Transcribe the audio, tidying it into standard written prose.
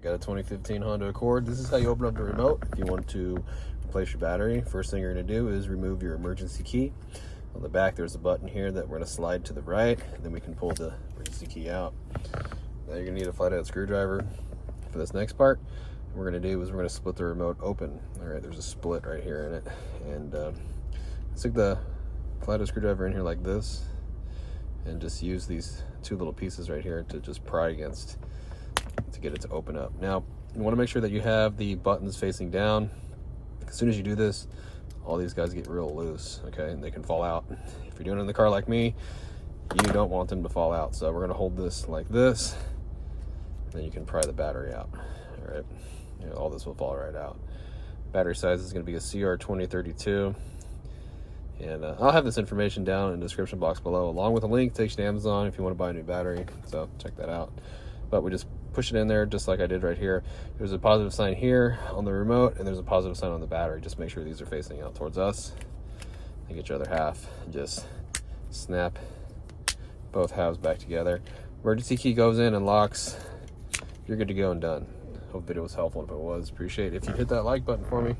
got a 2015 Honda Accord. This is how you open up the remote. If you want to replace your battery, first thing you're going to do is remove your emergency key. On the back there's a button here that we're going to slide to the right, and then we can pull the emergency key out. Now you're going to need a flathead screwdriver for this next part. What we're going to do is we're going to split the remote open. All right, there's a split right here in it, and stick the flathead screwdriver in here like this, and just use these two little pieces right here to just pry against to get it to open up. Now you want to make sure that you have the buttons facing down. As soon as you do this, all these guys get real loose, okay, and they can fall out. If you're doing it in the car like me, you don't want them to fall out. So we're going to hold this like this, then you can pry the battery out. All right, you know, all this will fall right out. Battery size is going to be a CR2032. And I'll have this information down in the description box below, along with a link takes you to Amazon if you want to buy a new battery. So check that out. But we just push it in there just like I did right here. There's a positive sign here on the remote, and there's a positive sign on the battery. Just make sure these are facing out towards us. And get your other half. Just snap both halves back together. Emergency key goes in and locks. You're good to go and done. Hope the video was helpful. If it was, appreciate it if you hit that like button for me.